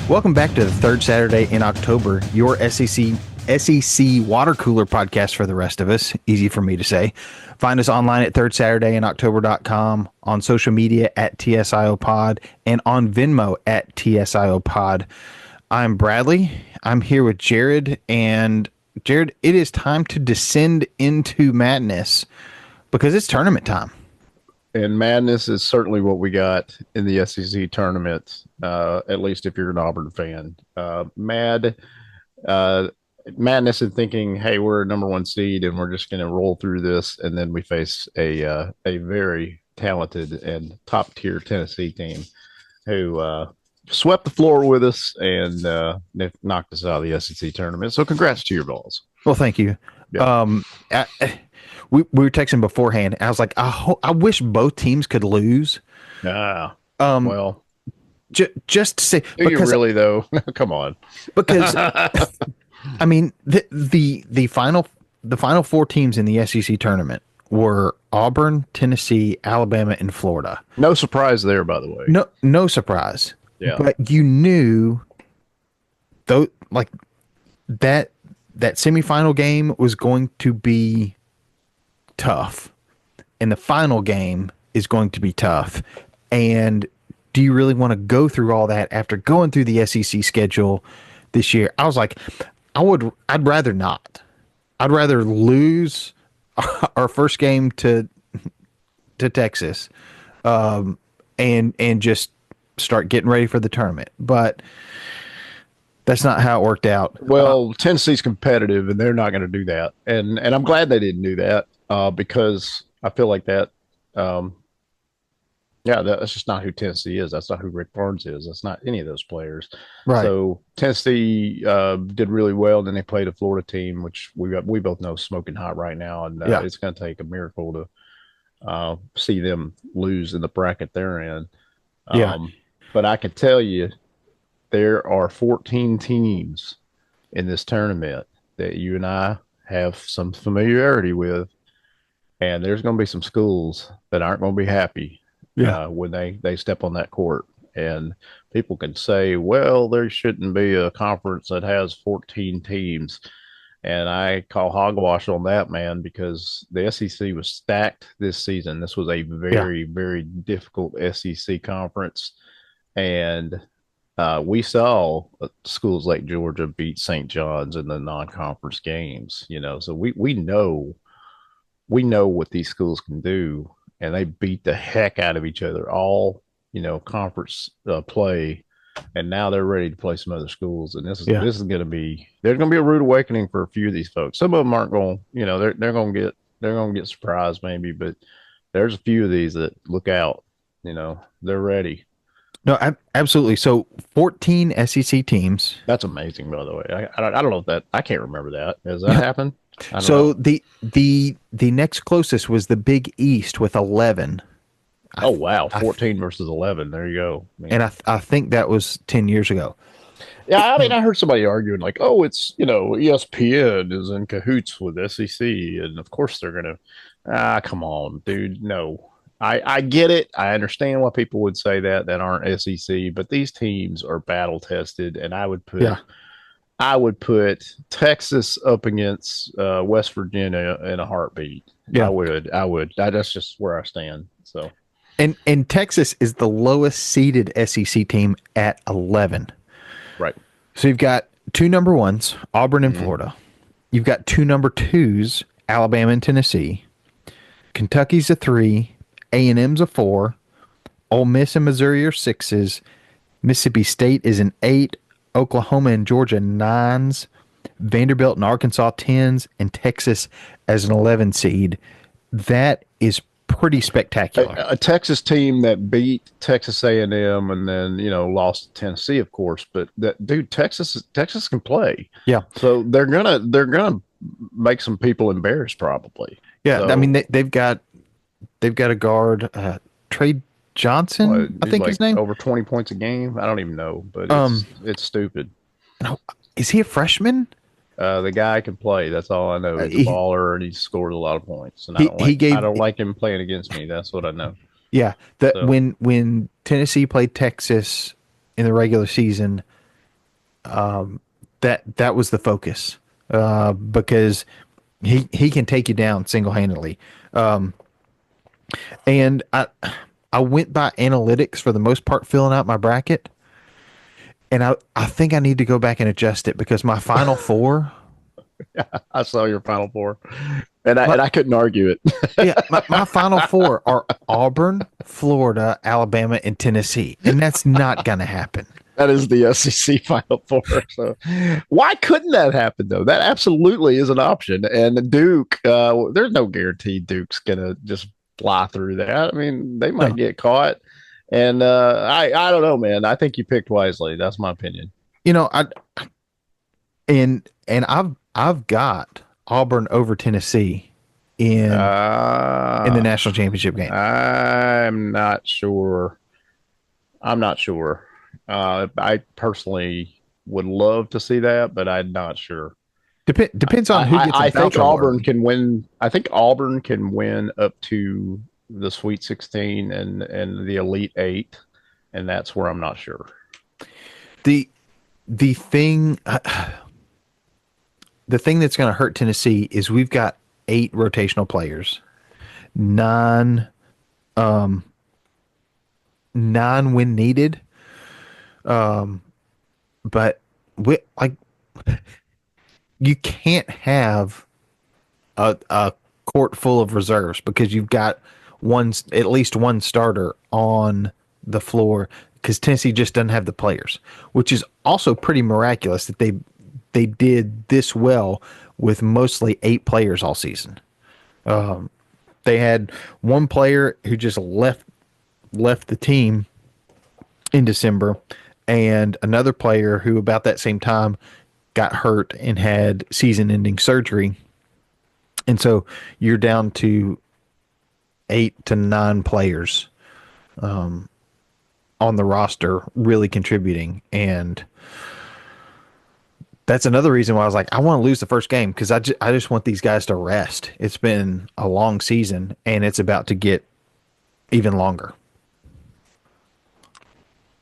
Welcome back to the third Saturday in October, your SEC water cooler podcast for the rest of us. Easy for me to say. Find us online at thirdsaturdayiNoctober.com, on social media at TSIO Pod, and on Venmo at TSIO Pod. I'm Bradley. I'm here with Jared. And Jared, it is time to descend into madness because it's tournament time. And madness is certainly what we got in the SEC tournament, at least if you're an Auburn fan. Madness in thinking, hey, we're a number one seed and we're just going to roll through this. And then we face a very talented and top tier Tennessee team who swept the floor with us and knocked us out of the SEC tournament. So congrats to your Vols. Well, thank you. Yeah. We were texting beforehand. I was like, I wish both teams could lose. Well, just to say, do you really though? Come on, because I mean the final four teams in the SEC tournament were Auburn, Tennessee, Alabama, and Florida. No surprise there, by the way. No surprise. Yeah, but you knew though, like that semifinal game was going to be tough, and the final game is going to be tough. And do you really want to go through all that after going through the SEC schedule this year? I was like, I'd rather not. I'd rather lose our first game to Texas, and just start getting ready for the tournament. But that's not how it worked out. Well, Tennessee's competitive, and they're not going to do that. And I'm glad they didn't do that because I feel like that. That's just not who Tennessee is. That's not who Rick Barnes is. That's not any of those players. Right. So Tennessee did really well. Then they played a Florida team, which we both know is smoking hot right now, and it's going to take a miracle to see them lose in the bracket they're in. But I can tell you, there are 14 teams in this tournament that you and I have some familiarity with, and there's going to be some schools that aren't going to be happy when they step on that court. And people can say, well, there shouldn't be a conference that has 14 teams. And I call hogwash on that, man, because the SEC was stacked this season. This was a very, very difficult SEC conference. And we saw schools like Georgia beat St. John's in the non-conference games, so we know what these schools can do, and they beat the heck out of each other all, conference play, and now they're ready to play some other schools, and this is going to be there's going to be a rude awakening for a few of these folks. Some of them aren't going, they're going to get surprised maybe, but there's a few of these that look out, they're ready. No, absolutely. So 14 SEC teams. That's amazing, by the way. I don't know if that I can't remember that. Has that happened? So the next closest was the Big East with 11. Oh wow, 14 versus 11. There you go. And I think that was 10 years ago. Yeah, I mean, I heard somebody arguing like, "Oh, it's ESPN is in cahoots with SEC, and of course they're gonna." Come on, dude. No. I get it. I understand why people would say that aren't SEC, but these teams are battle tested, and I would put Texas up against West Virginia in a heartbeat. Yeah, I would. That's just where I stand. So, and Texas is the lowest seeded SEC team at 11. Right. So you've got two number ones, Auburn and Florida. You've got two number twos, Alabama and Tennessee. Kentucky's a 3. A&M's a 4, Ole Miss and Missouri are 6s, Mississippi State is an 8, Oklahoma and Georgia 9s, Vanderbilt and Arkansas 10s, and Texas as an 11 seed. That is pretty spectacular. A Texas team that beat Texas A&M and then lost to Tennessee, of course. But Texas can play. Yeah. So they're gonna make some people embarrassed, probably. Yeah. So, I mean they've got a guard, Trey Johnson, I think his name. Over 20 points a game. I don't even know, but it's stupid. Is he a freshman? The guy can play. That's all I know. He's a baller, and he scores a lot of points. And I don't like him playing against me. That's what I know. Yeah. When Tennessee played Texas in the regular season, that was the focus, because he can take you down single handedly. And I went by analytics for the most part filling out my bracket, and I think I need to go back and adjust it because my final four, I saw your Final Four, and I my, and I couldn't argue it. my final four are Auburn, Florida, Alabama, and Tennessee, and that's not gonna happen. That is the SEC Final Four. So why couldn't that happen though? That absolutely is an option. And Duke, there's no guarantee Duke's gonna just fly through that. I mean, they might No, get caught. And I don't know, man. I think you picked wisely. That's my opinion. you know, and I've got Auburn over Tennessee in the Uh, national championship game. I'm not sure. I'm not sure. I personally would love to see that, but I'm not sure. Depends on who gets a I think voucher Auburn word. can win. I think Auburn can win up to the Sweet 16 and the Elite Eight, and that's where I'm not sure. The the thing the thing that's going to hurt Tennessee is we've got 8 rotational players, nine nine when needed. But we like you can't have a court full of reserves because you've got at least one starter on the floor because Tennessee just doesn't have the players, which is also pretty miraculous that they did this well with mostly 8 players all season. They had one player who just left the team in December, and another player who about that same time got hurt and had season-ending surgery. And so you're down to 8 to 9 players on the roster really contributing. And that's another reason why I was like, I want to lose the first game because I just want these guys to rest. It's been a long season and it's about to get even longer.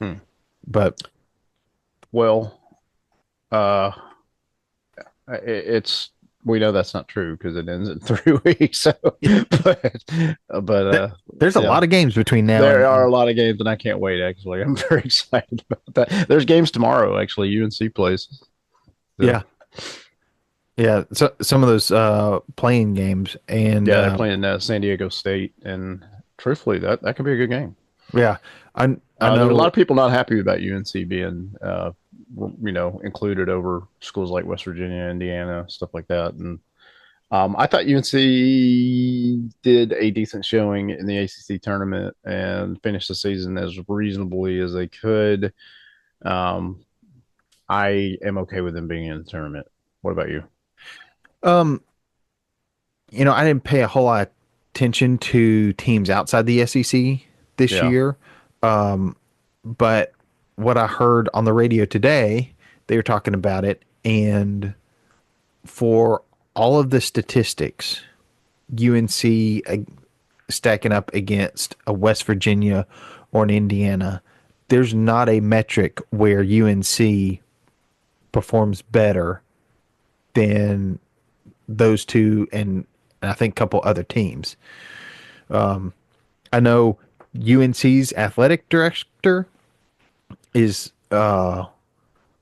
Hmm. But Well, uh, it's we know that's not true because it ends in 3 weeks. So, but but there's a yeah, lot of games between now there are and a lot of games, and I can't wait. Actually, I'm very excited about that. There's games tomorrow. Actually, UNC plays. So, yeah. Yeah, so some of those playing games and yeah, they're playing San Diego State, and truthfully, that could be a good game. yeah, I There's a lot know. of people not happy about UNC being, included over schools like West Virginia, Indiana, stuff like that. And I thought UNC did a decent showing in the ACC tournament and finished the season as reasonably as they could. Um, I am okay with them being in the tournament. What about you? Um, I didn't pay a whole lot of attention to teams outside the SEC this Yeah. year. But what I heard on the radio today, they were talking about it, and for all of the statistics, UNC stacking up against a West Virginia or an Indiana, there's not a metric where UNC performs better than those two and I think a couple other teams. I know UNC's athletic director is on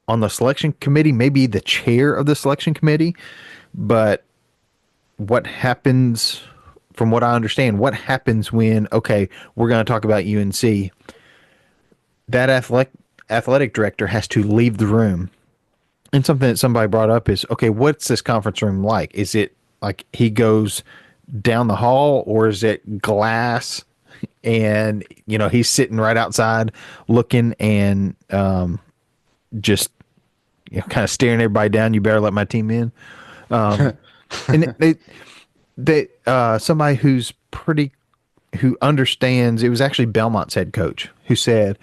the selection committee, maybe the chair of the selection committee, but what happens, from what I understand, what happens when, okay, we're going to talk about UNC, that athletic director has to leave the room. And something that somebody brought up is, okay, what's this conference room like? Is it like he goes down the hall or is it glass and he's sitting right outside looking and just kind of staring everybody down, you better let my team in. And somebody who understands, it was actually Belmont's head coach who said,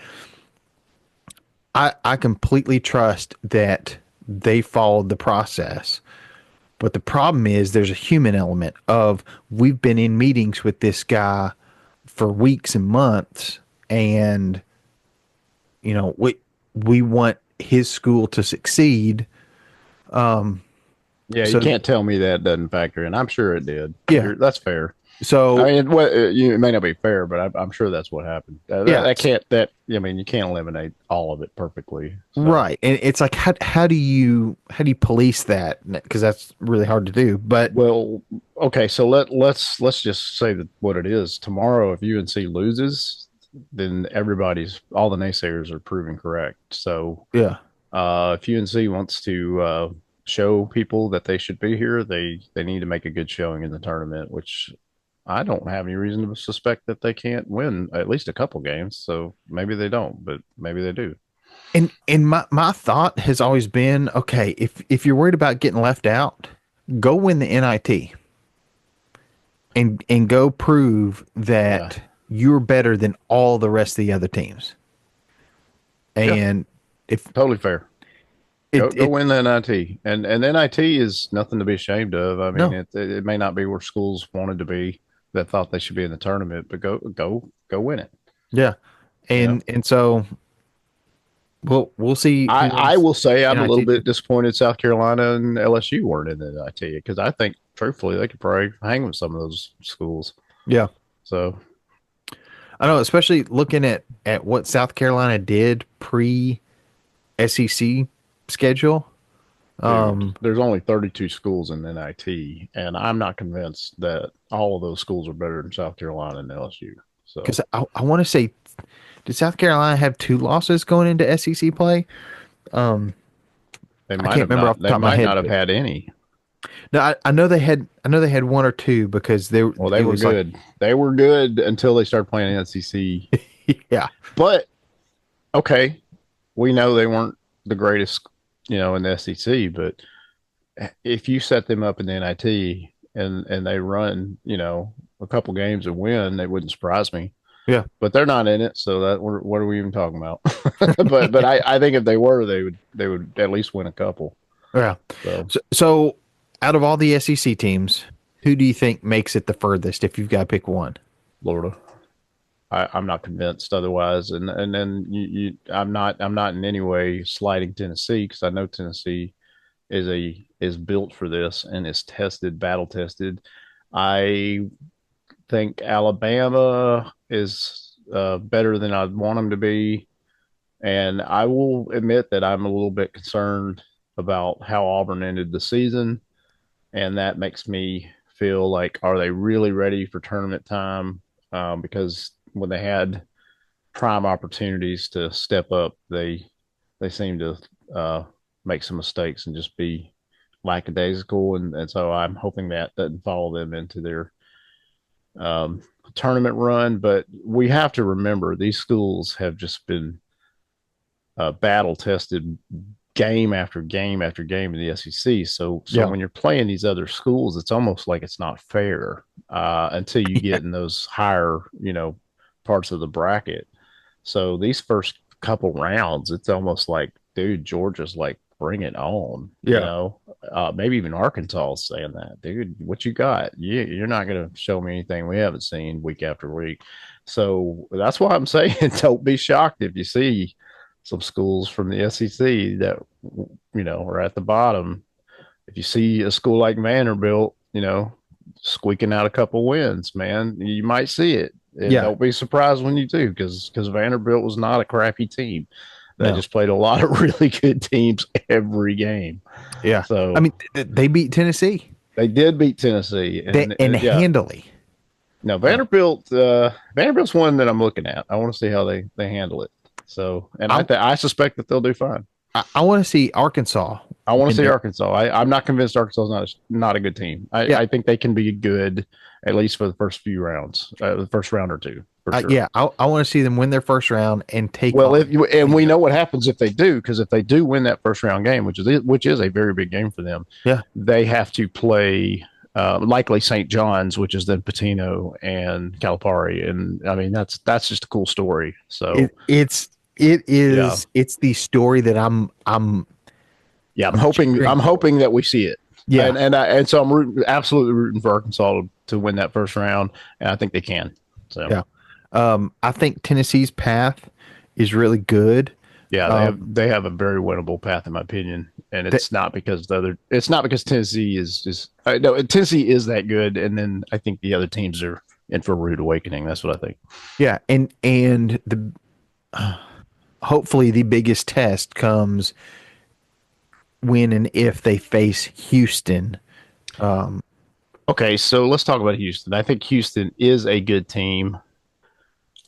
I completely trust that they followed the process. But the problem is there's a human element of we've been in meetings with this guy for weeks and months, and we want his school to succeed. Yeah, you So can't tell me that doesn't factor in. I'm sure it did. yeah, That's fair. I so mean, it may not be fair, but I'm sure that's what happened. yeah, That can't that I mean, you can't eliminate all of it perfectly. So right. And it's like how do you police that? Because that's really hard to do. But well, okay, so let's just say that what it is. Tomorrow, if UNC loses, then all the naysayers are proven correct. So yeah, if UNC wants to show people that they should be here, they need to make a good showing in the tournament, which I don't have any reason to suspect that they can't win at least a couple games. So maybe they don't, but maybe they do. and my thought has always been, okay, if you're worried about getting left out, go win the NIT and go prove Yeah, that you're better than all the rest of the other teams. yeah, And if totally fair. it Go it win the NIT, and NIT is nothing to be ashamed of. I mean, no, it may not be where schools wanted to be that thought they should be in the tournament, but go win it. yeah, You know. and so we'll see who I wins will say I'm a little NIT. bit disappointed South Carolina and LSU weren't in the NIT because I think truthfully they could probably hang with some of those schools. Yeah, So I know, especially looking at what South Carolina did pre SEC schedule. dude, there's only 32 schools in NIT, and I'm not convinced that all of those schools are better than South Carolina and LSU. So Because I want to say, did South Carolina have two losses going into SEC play? they I might can't have remember not off the they top of my might head, not have but had any. no, I know they had one or two because Well, they it were was like, good. They were good until they started playing NCC. yeah, But okay, we know they weren't the greatest, in the SEC, but if you set them up in the NIT and they run, a couple games and win, it wouldn't surprise me. yeah, But they're not in it, so what are we even talking about? but I think if they were, they would at least win a couple. yeah. So So out of all the SEC teams, who do you think makes it the furthest if you've got to pick one? Florida, I'm not convinced otherwise, and then I'm not in any way slighting Tennessee because I know Tennessee is built for this and is battle tested. I think Alabama is better than I'd want them to be. And I will admit that I'm a little bit concerned about how Auburn ended the season. And that makes me feel like, are they really ready for tournament time? Because when they had prime opportunities to step up, they seem to make some mistakes and just be lackadaisical. And so I'm hoping that doesn't follow them into their um, tournament run. But we have to remember these schools have just been battle tested game after game after game in the SEC. So Yeah, when you're playing these other schools, it's almost like it's not fair until you yeah, get in those higher, parts of the bracket. So these first couple rounds, it's almost like, dude, Georgia's like, bring it on. yeah, Maybe even Arkansas is saying that, dude. What you got? You're not going to show me anything we haven't seen week after week. So that's why I'm saying don't be shocked if you see some schools from the SEC that are at the bottom. If you see a school like Vanderbilt, squeaking out a couple wins, man, you might see it. And yeah. don't be surprised when you do, because Vanderbilt was not a crappy team. They No, just played a lot of really good teams every game. yeah. I So mean, they beat Tennessee. they did beat Tennessee, They and and yeah. handily. No, Uh, Vanderbilt's one that I'm looking at. I want to see how they handle it. So, and I I suspect that they'll do fine. I want to see Arkansas I want to in see there. Arkansas. I'm not convinced Arkansas is not a good team. Yeah, I think they can be good at least for the first few rounds, the first round or two for sure. yeah. I want to see them win their first round and take Well, on and we any know other. what happens if they do, because if they do win that first round game, which is a very big game for them, Yeah, they have to play likely St. John's, which is then Patino and Calipari, and I mean that's just a cool story. So yeah, it's the story that yeah, I'm cheering I'm for. hoping that we see it, Yeah, and so absolutely rooting for Arkansas to win that first round, and I think they can. So yeah. I think Tennessee's path is really good. Yeah, Um, they have a very winnable path in my opinion, and that, it's not because Tennessee is no Tennessee is that good, and then I think the other teams are in for a rude awakening. That's what I think. yeah, and the hopefully the biggest test comes when and if they face Houston. Okay, so let's talk about Houston. I think Houston is a good team.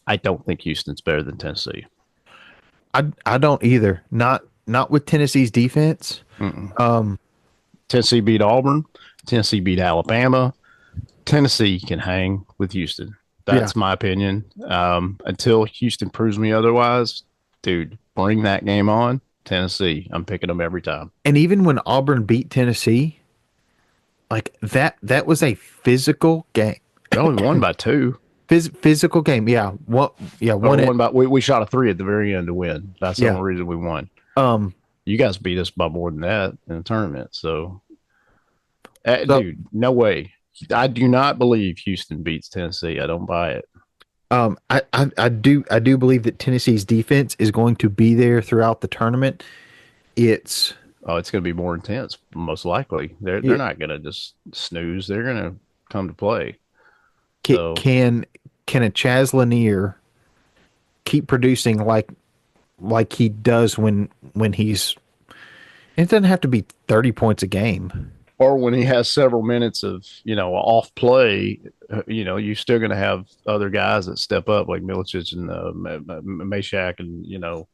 I don't think Houston's better than Tennessee. I don't either. Not with Tennessee's defense. Mm-mm. Um, Tennessee beat Auburn. Tennessee beat Alabama. Tennessee can hang with Houston. yeah, That's my opinion. Until Houston proves me otherwise, dude, bring that game on. Tennessee, I'm picking them every time. and even when Auburn beat Tennessee, like that was a physical game. We only won by two. Physical game. Yeah. What? Yeah. Or Won it. won by we shot a three at the very end to win. That's the Yeah. only reason we won. Um. You guys beat us by more than that in the tournament. So, So, dude, no way. I do not believe Houston beats Tennessee. I don't buy it. I do believe that Tennessee's defense is going to be there throughout the tournament. It's Oh, it's going to be more intense, most likely. They're it not going to just snooze. They're going to come to play. So, can a Chaz Lanier keep producing like he does when he's it doesn't have to be 30 points a game. or when he has several minutes of off play, you're still going to have other guys that step up like Milicic and Meshack and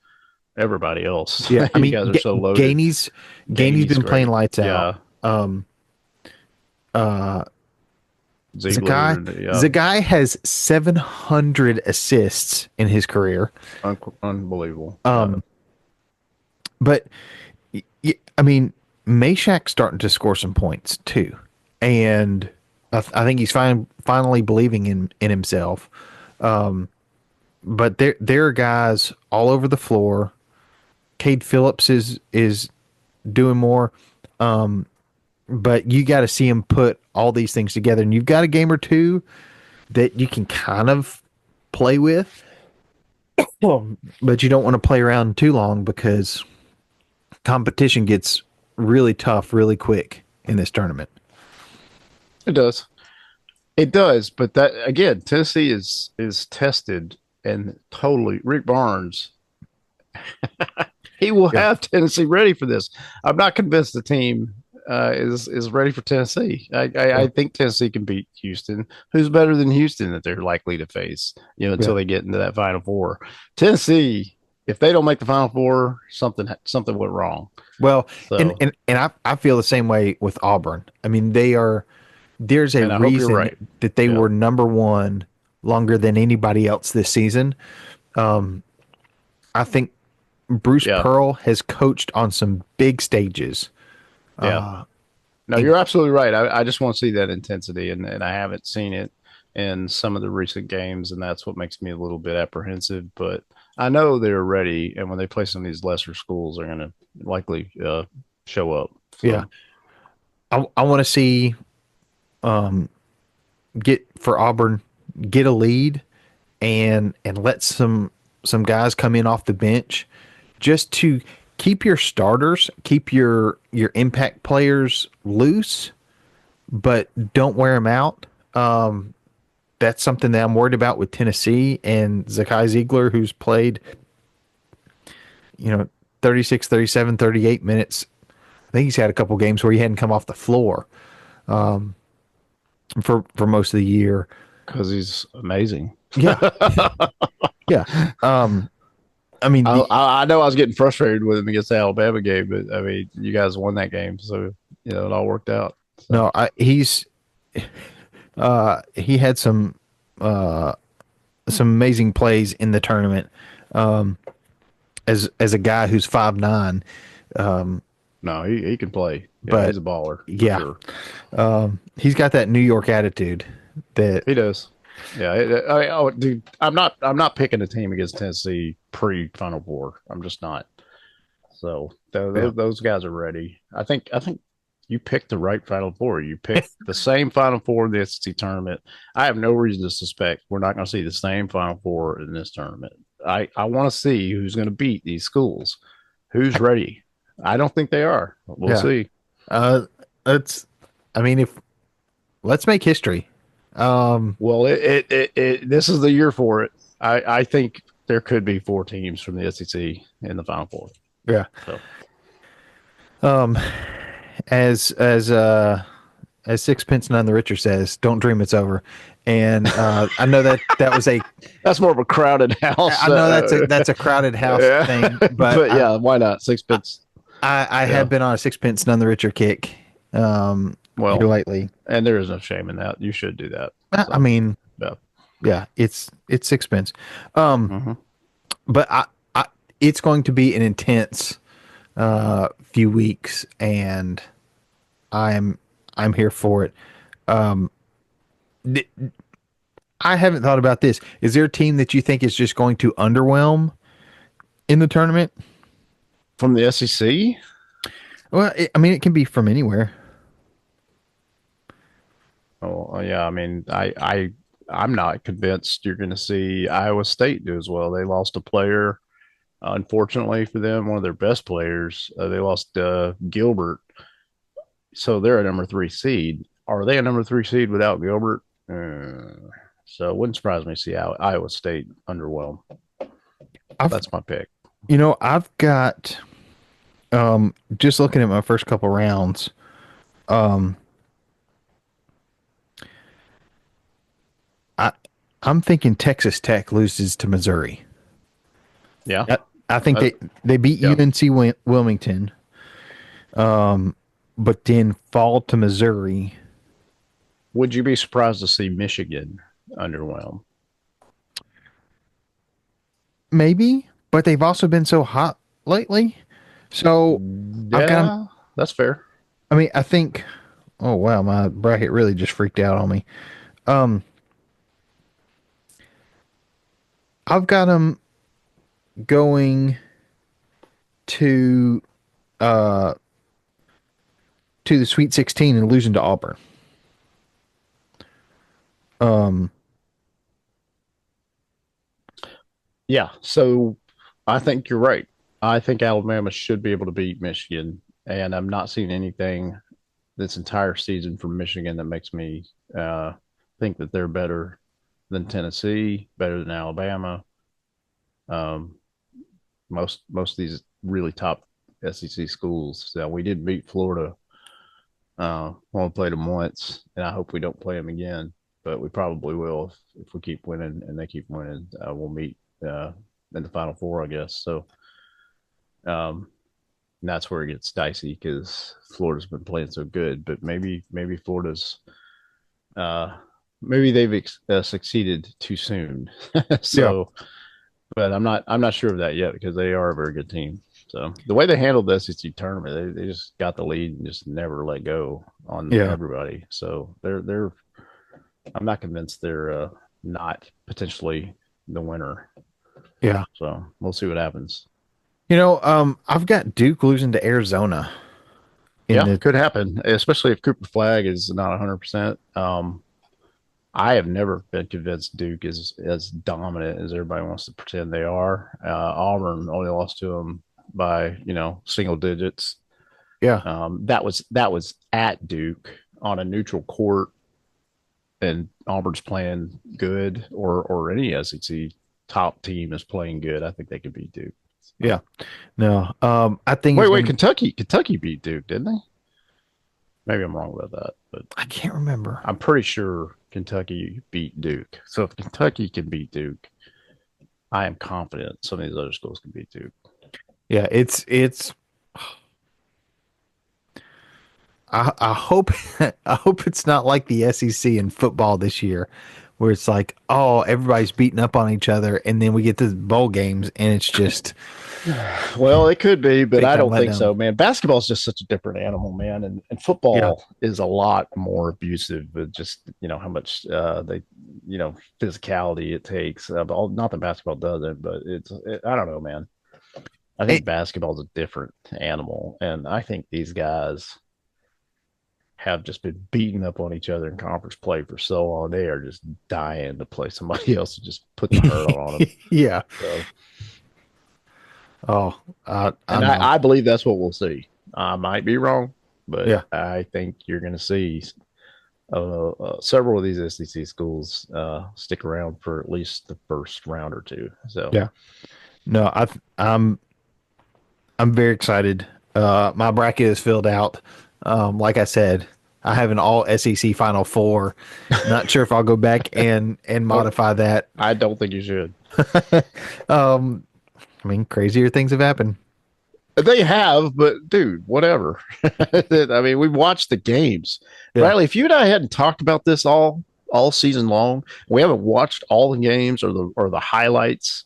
everybody else. Yeah, I You mean guys are so loaded. Gainey's Gainey's been playing great. lights out. Yeah, Uh Ziegler. Yeah, Zagai has 700 assists in his career. unbelievable. Yeah, Um, but I mean, Meshack's starting to score some points too, and I think he's finally believing in himself. But there are guys all over the floor. Cade Phillips is doing more, but you got to see him put all these things together, and you've got a game or two that you can kind of play with, but you don't want to play around too long because competition gets really tough really quick in this tournament. it does. It does. But that again, Tennessee is tested and totally. Rick Barnes, he will Yeah. have Tennessee ready for this. I'm not convinced the team is ready for Tennessee. Yeah. I think Tennessee can beat Houston. Who's better than Houston that they're likely to face? Yeah. Until they get into that Final Four. Tennessee, if they don't make the Final Four, something went wrong. Well, So, and I feel the same way with Auburn. I mean, there's a and I hope you're reason right. that they Yeah, were number one longer than anybody else this season. I think Bruce yeah, Pearl has coached on some big stages. yeah. Uh, No, and you're absolutely right. I just want to see that intensity, and I haven't seen it in some of the recent games, and that's what makes me a little bit apprehensive. But I know they're ready, and when they play some of these lesser schools, they're going to likely show up. yeah, So, I want to see get for Auburn get a lead and let some guys come in off the bench just to keep your starters, keep your impact players loose, but don't wear them out. That's something that I'm worried about with Tennessee and Zakai Ziegler, who's played, 36, 37, 38 minutes. I think he's had a couple games where he hadn't come off the floor for most of the year. because he's amazing. Yeah, yeah. I mean, I know I was getting frustrated with him against the Alabama game, but I mean, you guys won that game, so it all worked out. So, no, he had some amazing plays in the tournament. As a guy who's 5'9", no, he can play. Yeah, but he's a baller for yeah, sure. he's got that New York attitude that He does. Yeah. Oh, dude, I'm not picking a team against Tennessee pre Final Four. I'm just not. So yeah, those guys are ready. I think you picked the right Final Four. You picked the same Final Four in the SEC tournament. I have no reason to suspect we're not going to see the same Final Four in this tournament. I want to see who's going to beat these schools. Who's ready? I don't think they are. We'll Yeah. see. Uh, it's. I mean, if let's make history. Um, Well, this is the year for it. I think there could be 4 teams from the SEC in the Final Four. yeah. So Um, as as uh as Sixpence None the Richer says, "Don't dream it's over." And I know that that was a. that's more of a crowded house. I know that's a crowded house Yeah. thing, but But yeah, why not? I, Sixpence. I Yeah. have been on a Sixpence None the Richer kick here Well, lately. and there is no shame in that. You should do that. I So mean, yeah. yeah, it's sixpence. Um, Mm-hmm. but it's going to be an intense few weeks, and I'm I'm here for it. Um, th- I haven't thought about this. Is there a team that you think is just going to underwhelm in the tournament? From the SEC? Well, I mean, it can be from anywhere. Oh yeah, I mean, I'm not convinced you're going to see Iowa State do as well. They lost a player, unfortunately for them, one of their best players. They lost Gilbert, so they're a number 3 seed. Are they a number 3 seed without Gilbert? So it wouldn't surprise me to see Iowa State underwhelm. I've That's my pick. I've got just looking at my first couple rounds. Um, I I'm thinking Texas Tech loses to Missouri. Yeah, I, I think uh, they beat yeah. UNC Wilmington, but then fall to Missouri. Would you be surprised to see Michigan underwhelm? Maybe, but they've also been so hot lately. So I've got them. Yeah, that's fair. I mean, I think. Oh wow, my bracket really just freaked out on me. Um, I've got them going to uh to the Sweet 16 and losing to Auburn. Um, Yeah, so I think you're right. I think Alabama should be able to beat Michigan, and I'm not seeing anything this entire season from Michigan that makes me uh, think that they're better than Tennessee, better than Alabama. Um, most of these really top SEC schools. So we did beat Florida. Only played them once, and I hope we don't play them again. But we probably will if we keep winning and they keep winning. We'll meet in the Final Four, I guess. So um, and that's where it gets dicey because Florida's been playing so good. But maybe Florida's uh, maybe they've succeeded too soon. yeah, So, but I'm not sure of that yet because they are a very good team. So the way they handled the SEC tournament, they just got the lead and just never let go on yeah, everybody. So they're I'm not convinced they're not potentially the winner. yeah. So we'll see what happens. I've got Duke losing to Arizona in Yeah, the. could happen, especially if Cooper Flag is not 100%. I have never been convinced Duke is as dominant as everybody wants to pretend they are. Auburn only lost to them by single digits. Yeah, That was at Duke on a neutral court, and Auburn's playing good, or any SEC top team is playing good. I think they could beat Duke. So. yeah. No, I think it's Wait, going to. Kentucky beat Duke, didn't they? Maybe I'm wrong about that, but I can't remember. I'm pretty sure Kentucky beat Duke. So if Kentucky can beat Duke, I am confident some of these other schools can beat Duke. Yeah, it's. I hope I hope it's not like the SEC in football this year, where it's like, oh, everybody's beating up on each other, and then we get to the bowl games, and it's just Well, it could be, but big I time don't think letdown. so, man. Basketball is just such a different animal, man, and Yeah, football is a lot more abusive. But just how much physicality it takes. Not that basketball doesn't, but I don't know, man. I think it, basketball is a different animal, and I think these guys have just been beating up on each other in conference play for so long. They are just dying to play somebody else and just put the hurt on them. Yeah. So, Oh, I and know. I believe that's what we'll see. I might be wrong, but Yeah. I think you're going to see several of these SEC schools stick around for at least the first round or two. So, Yeah. No, I'm very excited. My bracket is filled out. Like I said, I have an all SEC Final Four. Not sure if I'll go back and well, modify that. I don't think you should. I mean, crazier things have happened. They have, but dude, whatever. I mean, we watched the games. Yeah. Riley, if you and I hadn't talked about this all season long, we haven't watched all the games or the highlights,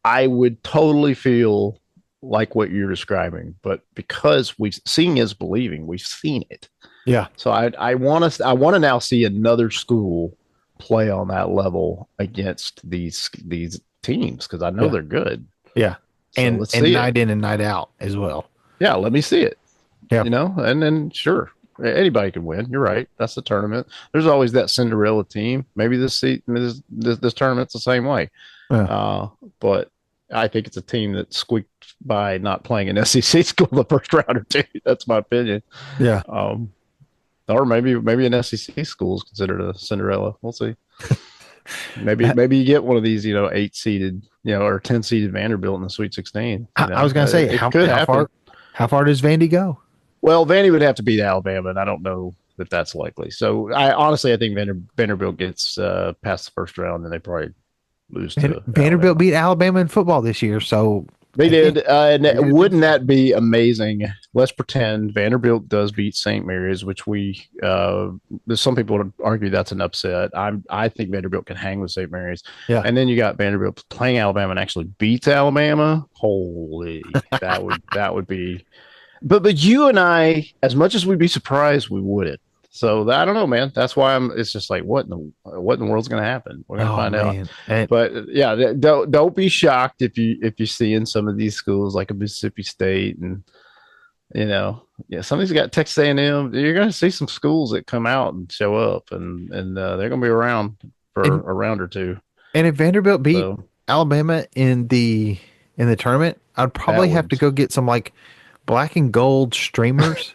I would totally feel like what you're describing. But because we've seeing is believing, we've seen it. Yeah. So I want to now see another school play on that level against these teams because I know Yeah. they're good. Yeah. So let's And see it. night in and night out as well. Yeah, let me see it. Yeah. And then sure, anybody can win. You're right. That's the tournament. There's always that Cinderella team. Maybe this tournament's the same way. Yeah. Uh, but I think it's a team that squeaked by not playing an SEC school the first round or two. That's my opinion. Yeah. Or maybe an SEC school is considered a Cinderella. We'll see. Maybe you get one of these, 8 seeded, or 10 seeded Vanderbilt in the Sweet 16. I was gonna say It could happen. How far does Vandy go? Well, Vandy would have to beat Alabama, and I don't know if that's likely. So I think Vanderbilt gets past the first round, and they probably lose to Vanderbilt Alabama. beat Alabama in football this year, so They I think did, and wouldn't that be amazing? Let's pretend Vanderbilt does beat St. Mary's, which there's some people would argue that's an upset. I think Vanderbilt can hang with St. Mary's, yeah. and then you got Vanderbilt playing Alabama and actually beats Alabama. Holy, that would be. But you and I, as much as we'd be surprised, we wouldn't. So I don't know, man. That's why It's just like what in the world's going to happen? We're going to Oh find out. man. And But yeah, don't be shocked if you see in some of these schools like a Mississippi State and somebody's got Texas A&M. You're going to see some schools that come out and show up, and they're going to be around for and, a round or two. and if Vanderbilt beat So Alabama in the tournament, I'd that probably have to would go get some like black and gold streamers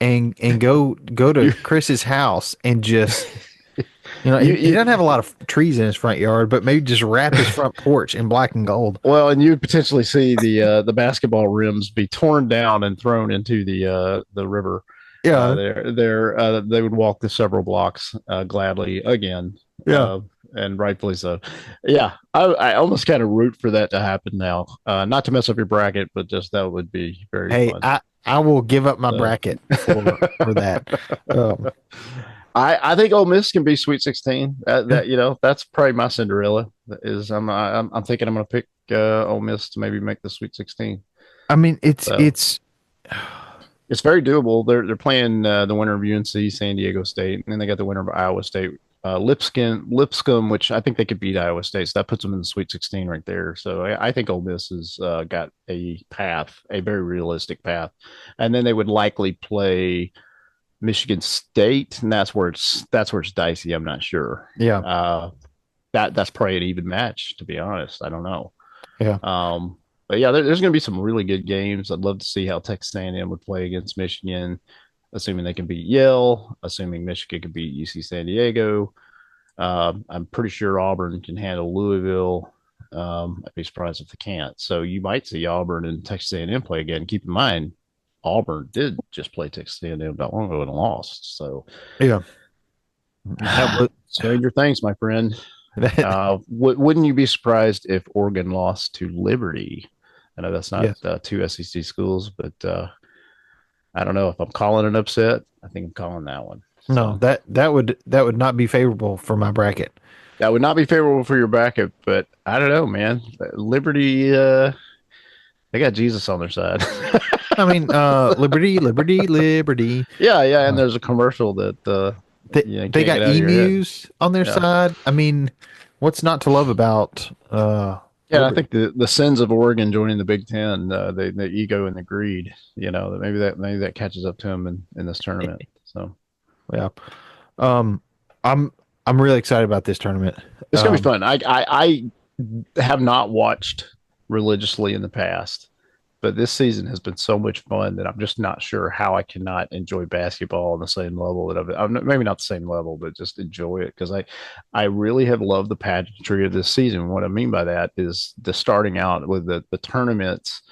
and go to Chris's house and just he doesn't have a lot of trees in his front yard, but maybe just wrap his front porch in black and gold. Well, and you'd potentially see the basketball rims be torn down and thrown into the river. Yeah. They would walk the several blocks gladly again. Yeah. And rightfully so. Yeah, I almost kind of root for that to happen now. Not to mess up your bracket, but just that would be very Hey, fun. I will give up my bracket for that. I think Ole Miss can be Sweet 16. That's probably my Cinderella. I'm thinking I'm going to pick Ole Miss to maybe make the Sweet 16. I mean, So it's it's very doable. They're playing the winner of UNC, San Diego State, and then they got the winner of Iowa State, Lipscomb, which I think they could beat Iowa State. So that puts them in the Sweet 16 right there. So I think Ole Miss has got a path, a very realistic path, and then they would likely play Michigan State, and that's where it's dicey. I'm not sure. yeah. That's probably an even match, to be honest. I don't know. Yeah. But yeah, there's going to be some really good games. I'd love to see how Texas A&M would play against Michigan, assuming they can beat Yale, assuming Michigan can beat UC San Diego. I'm pretty sure Auburn can handle Louisville. I'd be surprised if they can't. So you might see Auburn and Texas A&M play again. Keep in mind, Auburn did just play Texas A&M not long ago and lost. So Yeah. Stranger things, my friend. Wouldn't you be surprised if Oregon lost to Liberty? I know that's not two SEC schools, but I don't know if I'm calling an upset. I think I'm calling that one. No, that would not be favorable for my bracket. That would not be favorable for your bracket, but I don't know, man. Liberty, they got Jesus on their side. I mean, liberty, liberty, liberty. Yeah, and there's a commercial that they got emus on their side. I mean, what's not to love about Yeah, I think the sins of Oregon joining the Big Ten, the ego and the greed, maybe that catches up to him in this tournament. So Yeah. Um, I'm I'm really excited about this tournament. it's gonna be fun. I have not watched religiously in the past, but this season has been so much fun that I'm just not sure how I cannot enjoy basketball on the same level that maybe not the same level, but just enjoy it because I really have loved the pageantry of this season. What I mean by that is the starting out with the tournaments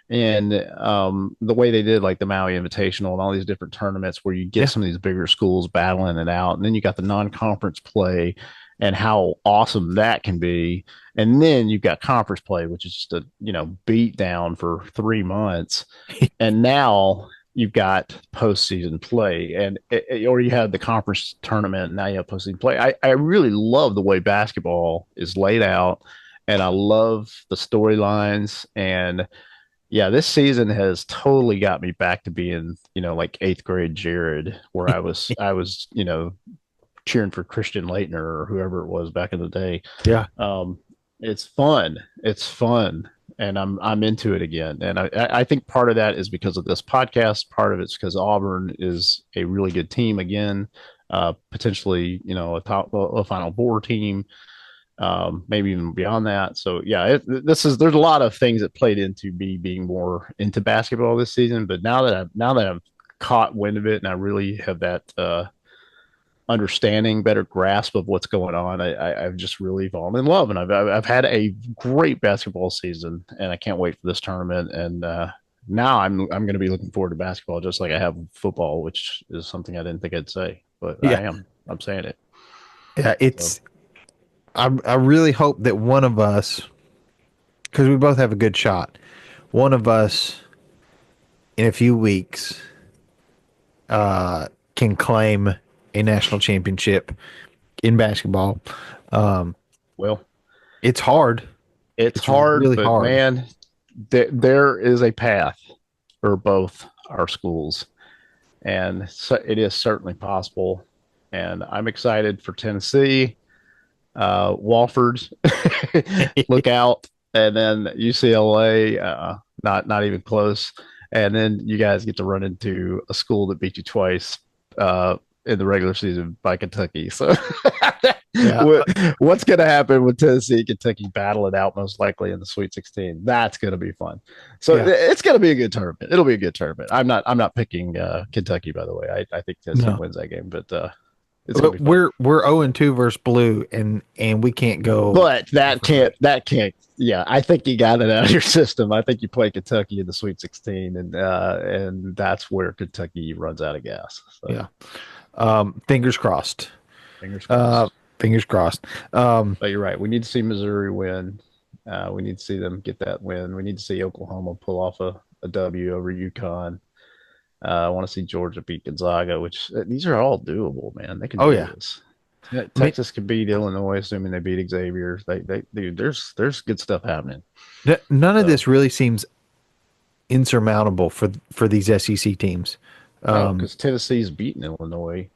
and the way they did like the Maui Invitational and all these different tournaments where you get Yeah. some of these bigger schools battling it out, and then you got the non-conference play and how awesome that can be, and then you've got conference play, which is just a beat down for 3 months, and now you've got postseason play, or you had the conference tournament, and now you have postseason play. I really love the way basketball is laid out, and I love the storylines and yeah, this season has totally got me back to being, like eighth grade Jared, where I was cheering for Christian Leitner or whoever it was back in the day. Yeah. Um, it's fun. It's fun, and I'm into it again. And I think part of that is because of this podcast. Part of it's because Auburn is a really good team again. Potentially, a Final Four team, maybe even beyond that. So yeah, there's a lot of things that played into me being more into basketball this season. But now that I've caught wind of it and I really have that understanding, better grasp of what's going on, I've just really fallen in love, and I've had a great basketball season, and I can't wait for this tournament. And now I'm going to be looking forward to basketball just like I have football, which is something I didn't think I'd say, but I Yeah. am. I'm saying it. Yeah. So. I really hope that one of us, because we both have a good shot, one of us in a few weeks can claim a national championship in basketball. Um, Well, it's hard. it's It's hard, really but hard. man, there is a path for both our schools, and so it is certainly possible. And I'm excited for Tennessee, Wofford, look out, and then UCLA, not even close. And then you guys get to run into a school that beat you twice in the regular season by Kentucky. So Yeah. what's going to happen with Tennessee and Kentucky battle it out most likely in the Sweet 16? That's going to be fun. So Yeah. it's going to be a good tournament. It'll be a good tournament. I'm not picking Kentucky, by the way. I think Tennessee No. wins that game, but it's going to be fun. We're 0-2 versus blue, and we can't go. But that can't. Yeah, I think you got it out of your system. I think you play Kentucky in the Sweet 16, and that's where Kentucky runs out of gas. So, Yeah. Fingers crossed. fingers crossed. Fingers crossed. But you're right. We need to see Missouri win. We need to see them get that win. We need to see Oklahoma pull off a W over UConn. I want to see Georgia beat Gonzaga, which these are all doable, man. They can Oh do yeah. this. Yeah, Texas could beat Illinois, assuming they beat Xavier. Dude, there's good stuff happening. None of So, this really seems insurmountable for these SEC teams. no, because Tennessee's beaten Illinois.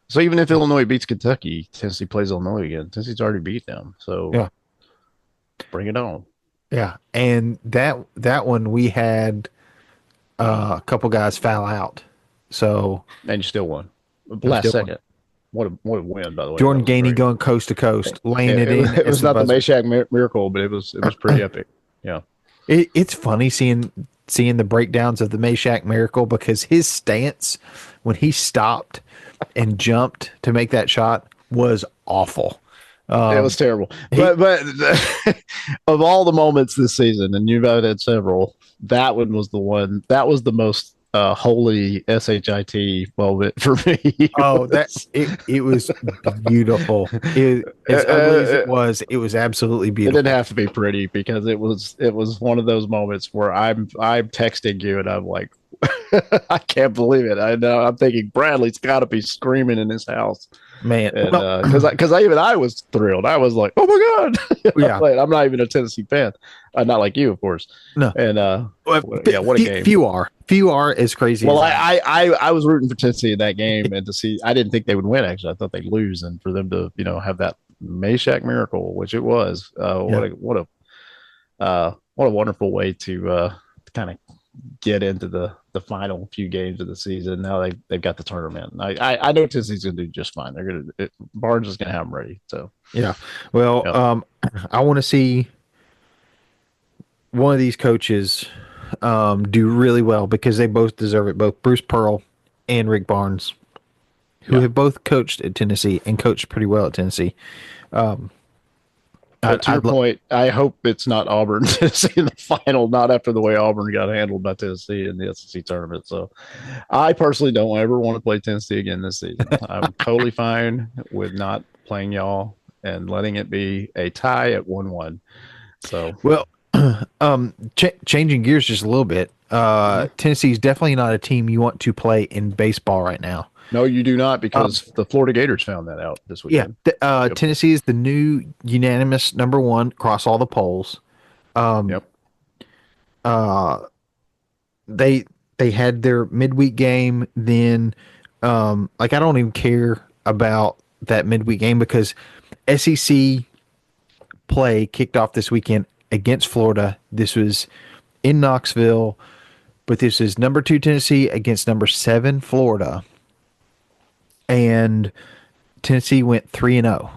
So even if Illinois beats Kentucky, Tennessee plays Illinois again. Tennessee's already beat them. So Yeah. bring it on. Yeah. And that one we had a couple guys foul out. So And you still won. we Last still won. second. What a win, by the way. Jordan That was Gainey great. going coast to coast, laying it in. It at was the not the buzzer. Meshack miracle, but it was pretty epic. Yeah. It's funny seeing the breakdowns of the Meshack miracle because his stance when he stopped and jumped to make that shot was awful. It was terrible. But of all the moments this season, and you've had several, that one was the one that was the most holy shit moment for me. Oh, it was beautiful. As ugly as it was absolutely It beautiful. didn't have to be pretty because it was one of those moments where I'm texting you and I'm like, I can't believe it. I know I'm thinking Bradley's got to be screaming in his house, Man, and well, because I was thrilled. I was like, oh my god. yeah, I'm not even a Tennessee fan, not like you, of course. no, And well, yeah, what a game. few are as crazy. Well, as I was rooting for Tennessee in that game, and to see, I didn't think they would win. Actually, I thought they'd lose, and for them to have that Meshack miracle, which it was. Yeah. What a What a wonderful way to kind of get into the final few games of the season. Now they've got the tournament. I know Tennessee's gonna do just fine. Barnes is gonna have them ready. So Yeah. Well, yep. I want to see one of these coaches do really well because they both deserve it. Both Bruce Pearl and Rick Barnes, who Yeah. have both coached at Tennessee and coached pretty well at Tennessee. But to your I'd lo- point, I hope it's not Auburn Tennessee in the final, not after the way Auburn got handled by Tennessee in the SEC tournament. So I personally don't ever want to play Tennessee again this season. I'm totally fine with not playing y'all and letting it be a tie at 1-1. So well, changing gears just a little bit. mhm. Tennessee's definitely not a team you want to play in baseball right now. No, you do not, Um, because the Florida Gators found that out this yeah, weekend. Yep. Tennessee is the new unanimous number one across all the polls. Yep. Uh, they they had their midweek game. Then, like I don't even care about that midweek game because SEC play kicked off this weekend against Florida. This was in Knoxville, but this is number two Tennessee against number seven Florida, and Tennessee went 3-0.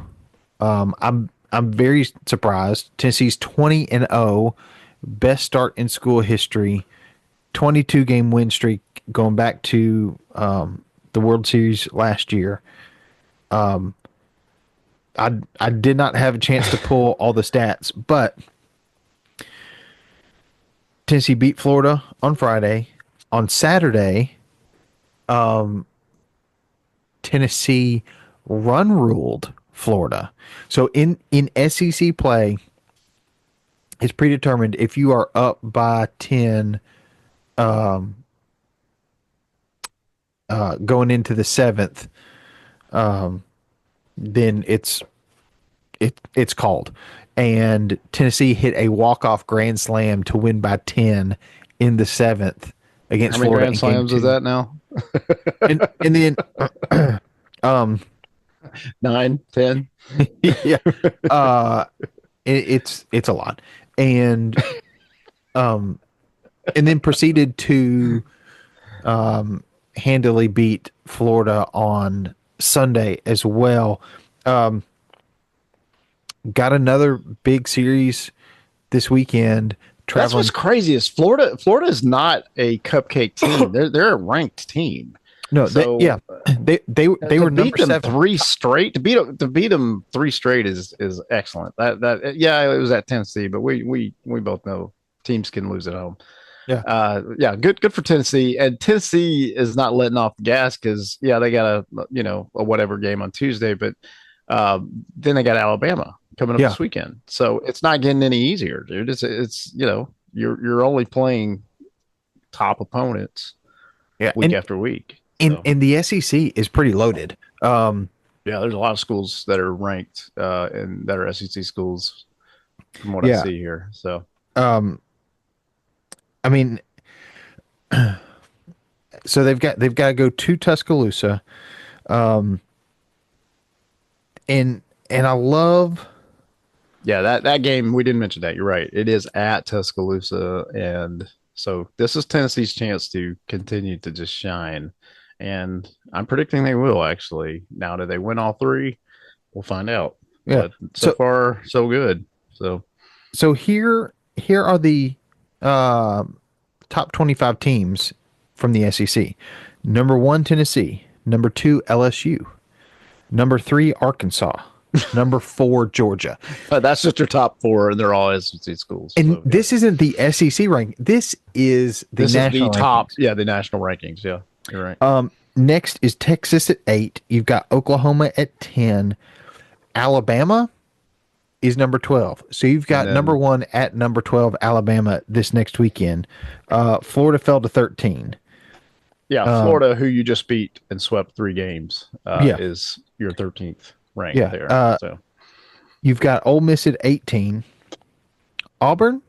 I'm very surprised. Tennessee's 20-0, best start in school history, 22 game win streak going back to the World Series last year. I did not have a chance to pull all the stats, but Tennessee beat Florida on Friday. On Saturday, Tennessee run ruled Florida. So in SEC play, it's predetermined if you are up by 10 going into the seventh, then it's called. And Tennessee hit a walk-off grand slam to win by 10 in the seventh How against many Florida Grand in game Slams is two. that now? And then um 9, 10. yeah, uh it's a lot. Um and then proceeded to handily beat Florida on Sunday as well. Got another big series this weekend. That's what's Traveling. crazy is Florida. Florida is not a cupcake team. They're a ranked team. No, So yeah, they to were number beat them seven. three straight, to beat them three straight is excellent. That yeah, it was at Tennessee, but we both know teams can lose at home. Yeah, Yeah, good for Tennessee, and Tennessee is not letting off the gas because yeah, they got a whatever game on Tuesday, but then they got Alabama coming up yeah, this weekend, so it's not getting any easier, dude. It's you're only playing top opponents yeah. week after week, so And the SEC is pretty loaded. yeah, there's a lot of schools that are ranked and that are SEC schools from what I Yeah. see here. So Um, I mean, so they've got to go to Tuscaloosa. And I love. yeah, that game we didn't mention that. You're right. It is at Tuscaloosa, and so this is Tennessee's chance to continue to just shine. And I'm predicting they will actually. Now, do they win all three? We'll find out. Yeah. But so So far, so good. So so here are the uh, top 25 teams from the SEC. Number one, Tennessee. Number two, LSU. Number three, Arkansas. Number four, Georgia. that's just your top four, and they're all SEC schools. And So yeah, this isn't the SEC rank. This is the this is the national top. rankings. Yeah, the national rankings. Yeah, you're right. Next is Texas at 8. You've got Oklahoma at 10. Alabama is number 12. So you've And got number then one at number 12, Alabama, this next weekend. Florida fell to 13. yeah, Florida, who you just beat and swept 3 games, Yeah. is your 13th rank Yeah. there. So You've got Ole Miss at 18. Auburn is in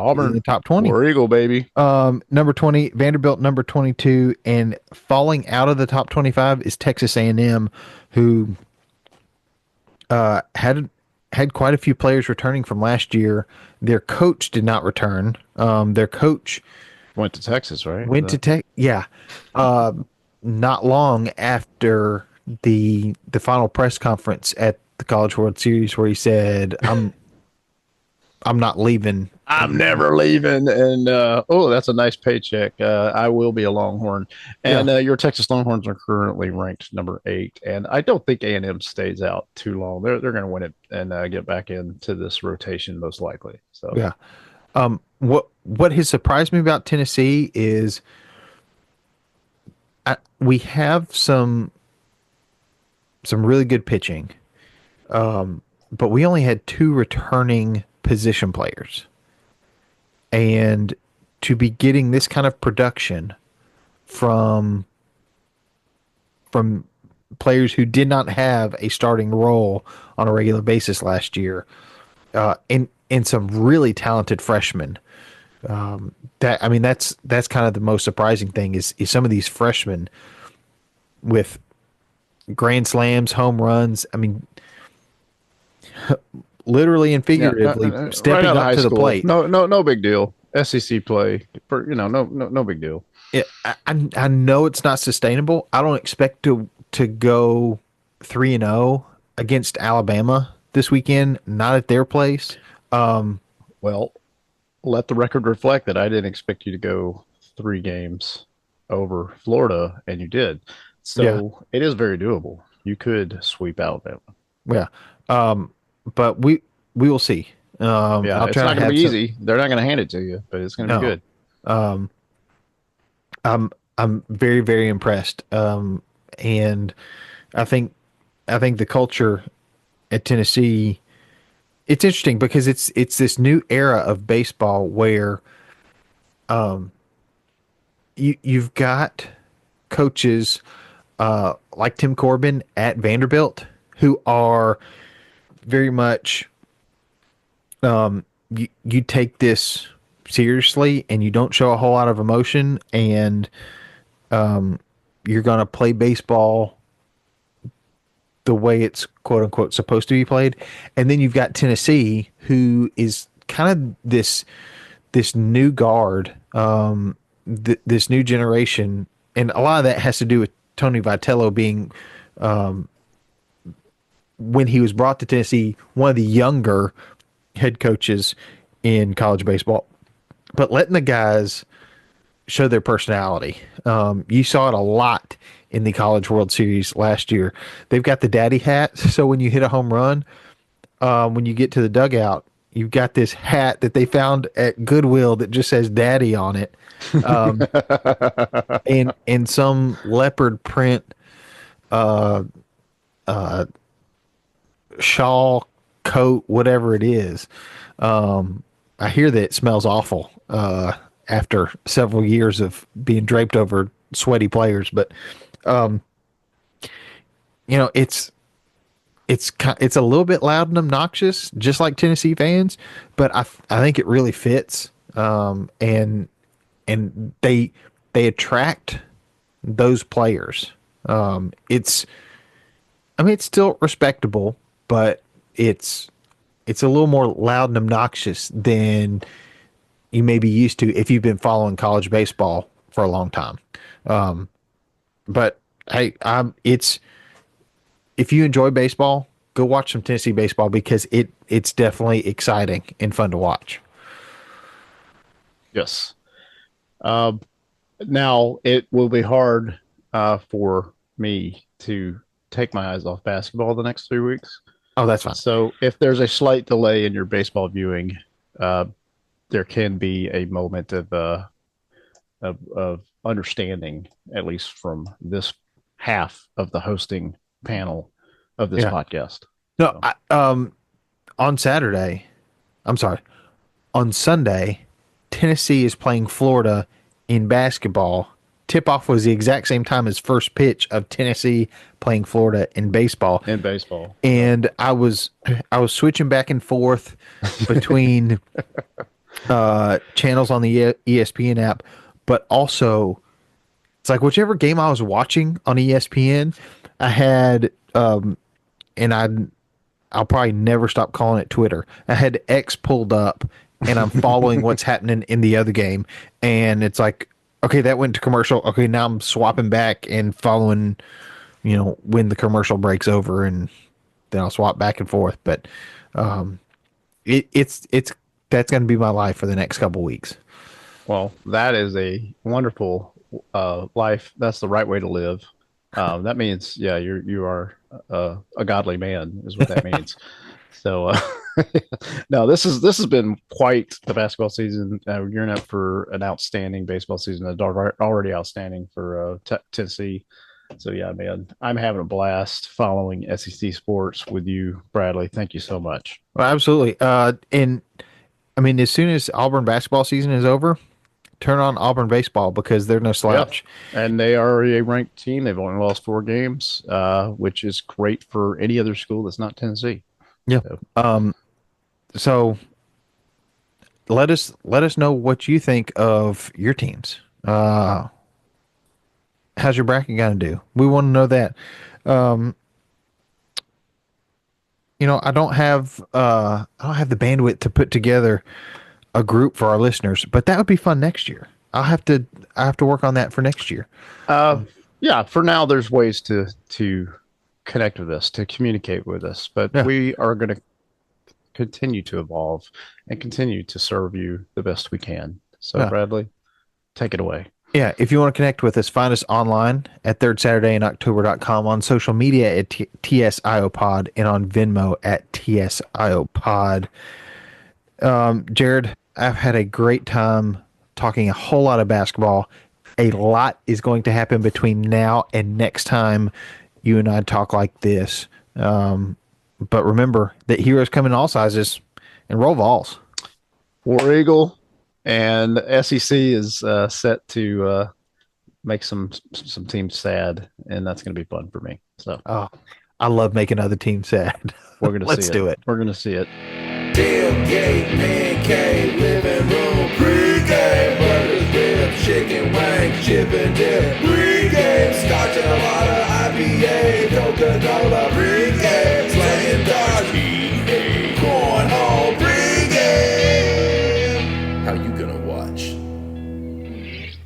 Auburn, the top 20. War Eagle, baby. Number 20, Vanderbilt number 22, and falling out of the top 25 is Texas A&M, who had had quite a few players returning from last year. Their coach did not return. Their coach Went to Texas, right? went to Tech. Yeah, uh, not long after the final press conference at the College World Series, where he said, I'm not leaving I'm anytime." never leaving. And oh, that's a nice paycheck. I will be a Longhorn. Yeah, And your Texas Longhorns are currently ranked number 8. And I don't think A&M stays out too long. They're going to win it and get back into this rotation most likely. So yeah. What has surprised me about Tennessee is we have some really good pitching, but we only had two returning position players, and to be getting this kind of production from from players who did not have a starting role on a regular basis last year, and some really talented freshmen. That I mean, that's kind of the most surprising thing is some of these freshmen with grand slams, home runs. I mean, literally and yeah, figuratively right stepping out of up high to the school, plate. no big deal. SEC play, for no big deal. I know it's not sustainable. I don't expect to go 3-0 against Alabama this weekend. Not at their place. Well, let the record reflect that I didn't expect you to go 3 games over Florida, and you did. Yeah, So it is very doable. You could sweep Alabama. yeah. But we will see. Yeah, I'll it's try not to going to be have some. easy. They're not going to hand it to you, but it's going to be No, good. I'm very very impressed. And I think I think the culture at Tennessee, it's interesting because it's this new era of baseball where you've got coaches like Tim Corbin at Vanderbilt who are very much you take this seriously and you don't show a whole lot of emotion, and you're going to play baseball the way it's quote unquote supposed to be played. And then you've got Tennessee, who is kind of this new guard, this new generation, and a lot of that has to do with Tony Vitello being, when he was brought to Tennessee, one of the younger head coaches in college baseball, but letting the guys show their personality. You saw it a lot in the College World Series last year. They've got the daddy hat, so when you hit a home run, when you get to the dugout, you've got this hat that they found at Goodwill that just says "Daddy" on it, and some leopard print shawl, coat, whatever it is. I hear that it smells awful after several years of being draped over sweaty players, but it's a little bit loud and obnoxious, just like Tennessee fans. But I think it really fits, and they attract those players. It's I mean it's still respectable, but it's it's a little more loud and obnoxious than you may be used to if you've been following college baseball for a long time. But hey, it's if you enjoy baseball, go watch some Tennessee baseball because it's definitely exciting and fun to watch. Yes. Um, Now it will be hard for me to take my eyes off basketball the next 3 weeks. Oh, that's fine. So if there's a slight delay in your baseball viewing, uh, there can be a moment of understanding, at least from this half of the hosting panel of this Yeah. podcast. No, So on Saturday, I'm sorry, on Sunday, Tennessee is playing Florida in basketball. Tip off was the exact same time as first pitch of Tennessee playing Florida in baseball. in baseball, so And I was switching back and forth between channels on the ESPN app, but also it's like whichever game I was watching on ESPN, I had and I'll probably never stop calling it Twitter. I had X pulled up, and I'm following what's happening in the other game, and it's like, okay, that went to commercial. Okay, now I'm swapping back and following, when the commercial breaks over, and then I'll swap back and forth. But it's that's going to be my life for the next couple weeks. Well, that is a wonderful life. That's the right way to live. That means, yeah, you are a godly man, is what that means. So, no, this has been quite the basketball season. We're gearing up for an outstanding baseball season. Already outstanding for Tennessee. So, yeah, man, I'm having a blast following SEC sports with you, Bradley. Thank you so much. Well, absolutely. And I mean, as soon as Auburn basketball season is over, turn on Auburn baseball because they're no Yep. slouch. And they are a ranked team. They've only lost 4 games, which is great for any other school that's not Tennessee. Yeah. So, So let us know what you think of your teams. How's your bracket gonna do? We want to know that. Um, I don't have the bandwidth to put together a group for our listeners, but that would be fun next year. I have to work on that for next year. uh, yeah, for now, there's ways to connect with us, to communicate with us, but Yeah. we are going to continue to evolve and continue to serve you the best we can. So, Yeah. Bradley, take it away. Yeah, if you want to connect with us, find us online at Third Saturday in October.com, on social media at TSIO Pod, and on Venmo at TSIO Pod. Jared, I've had a great time talking a whole lot of basketball. A lot is going to happen between now and next time you and I talk like this. But remember that heroes come in all sizes, and roll Vols. War Eagle and SEC is set to make some teams sad, and that's going to be fun for me. So Oh, I love making other teams sad. we're going to Let's see do it. We're going to see it. Tailgate, man cave, living